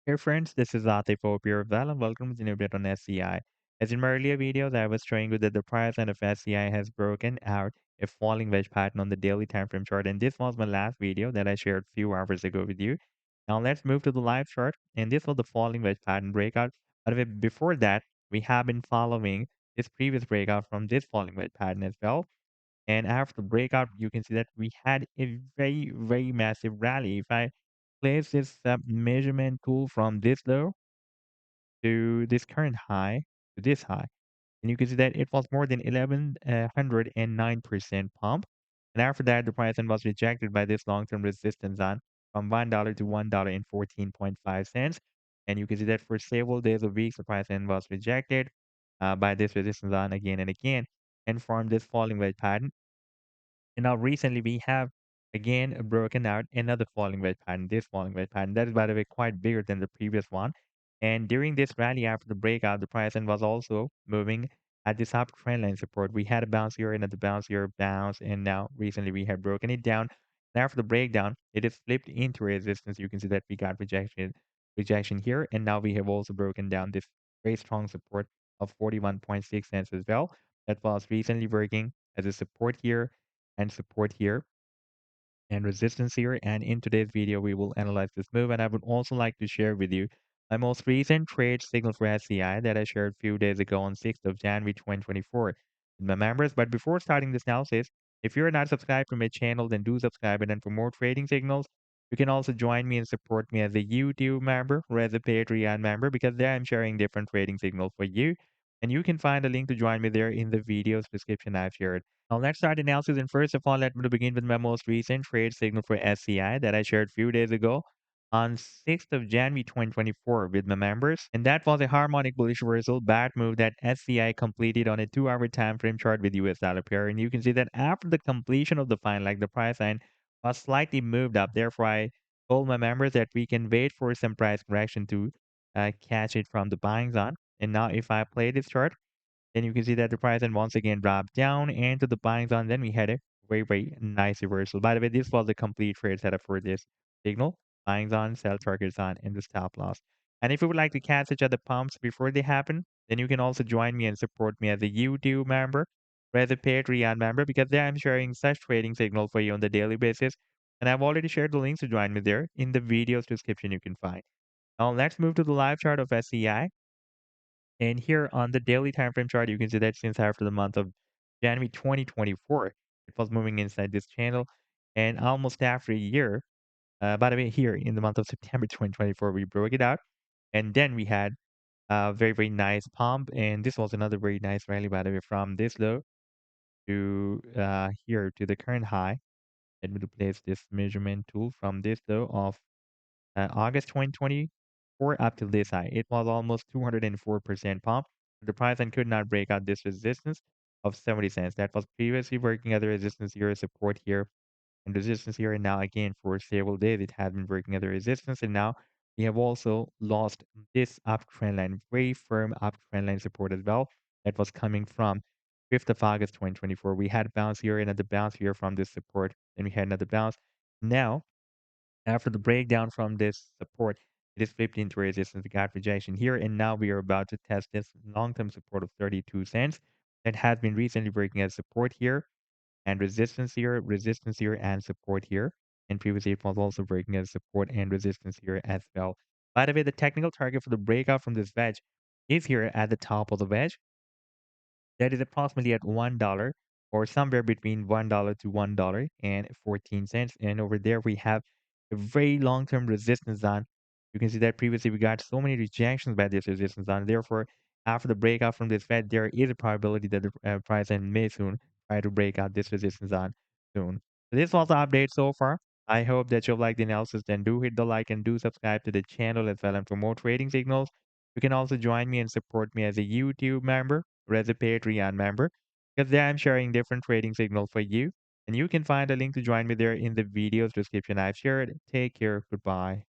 Hey friends, this is Atif here and welcome to the new update on SEI. As in my earlier videos, I was showing you that the price line of SEI has broken out a falling wedge pattern on the daily time frame chart, and this was my last video that I shared a few hours ago with you. Now let's move to the live chart, and this was the falling wedge pattern breakout. By the way, before that, we have been following this previous breakout from this falling wedge pattern as well. And after the breakout, you can see that we had a very massive rally. If I place this measurement tool from this low to this current high to this high, and you can see that it was more than 1109% pump. And after that, the price then was rejected by this long-term resistance on from $1 to $1.14.5. And you can see that for several days or weeks, the price then was rejected by this resistance on again and again and formed this falling wedge pattern. And now recently we have again broken out another falling wedge pattern, this falling wedge pattern. That is, by the way, quite bigger than the previous one. And during this rally after the breakout, the price then was also moving at this up trend line support. We had a bounce here, another bounce here, bounce, and now recently we have broken it down. And after the breakdown, it is flipped into resistance. You can see that we got rejection here, and now we have also broken down this very strong support of 41.6 cents as well. That was recently working as a support here and support here and resistance here. And in today's video, we will analyze this move. And I would also like to share with you my most recent trade signal for SEI that I shared a few days ago on 6th of January 2024 with my members. But before starting this analysis, if you're not subscribed to my channel, then do subscribe. And then for more trading signals, you can also join me and support me as a YouTube member or as a Patreon member because there I'm sharing different trading signals for you. And you can find a link to join me there in the video's description I've shared. Now let's start analysis. And first of all, let me begin with my most recent trade signal for SEI that I shared a few days ago on 6th of January 2024 with my members. And that was a harmonic bullish reversal bad move that SEI completed on a 2-hour time frame chart with US dollar pair. And you can see that after the completion of the fine, like the price line was slightly moved up. Therefore, I told my members that we can wait for some price correction to catch it from the buying zone. And now if I play this chart, then you can see that the price then once again dropped down into the buying zone. Then we had a very nice reversal. By the way, this was the complete trade setup for this signal. Buying zone, sell target zone, and the stop loss. And if you would like to catch such other pumps before they happen, then you can also join me and support me as a YouTube member or as a Patreon member because there I'm sharing such trading signal for you on the daily basis. And I've already shared the links to join me there in the video's description you can find. Now let's move to the live chart of SEI. And here on the daily time frame chart, you can see that since after the month of January 2024, it was moving inside this channel. And almost after a year, by the way, here in the month of September 2024, we broke it out. And then we had a very nice pump. And this was another very nice rally, by the way, from this low to here to the current high. Let me place this measurement tool from this low of August 2024 up till this high. It was almost 204% pump. The price then could not break out this resistance of 70 cents. That was previously working at the resistance here, support here, and resistance here. And now again, for several days, it has been working at the resistance. And now we have also lost this uptrend line, very firm uptrend line support as well. That was coming from 5th of August 2024. We had a bounce here, another bounce here from this support. Then we had another bounce. Now after the breakdown from this support, it is flipped into resistance, got rejection here, and now we are about to test this long-term support of 32 cents that has been recently breaking as support here and resistance here, and support here. And previously it was also breaking as support and resistance here as well. By the way, the technical target for the breakout from this wedge is here at the top of the wedge that is approximately at $1 or somewhere between $1 to $1.14. And over there we have a very long-term resistance zone. You can see that previously we got so many rejections by this resistance zone. Therefore, after the breakout from this Fed, there is a probability that the price end may soon try to break out this resistance zone soon. So this was the update so far. I hope that you'll like the analysis. Then do hit the like and do subscribe to the channel as well. And for more trading signals, you can also join me and support me as a YouTube member or as a Patreon member because there I'm sharing different trading signals for you. And you can find a link to join me there in the video's description I've shared. Take care. Goodbye.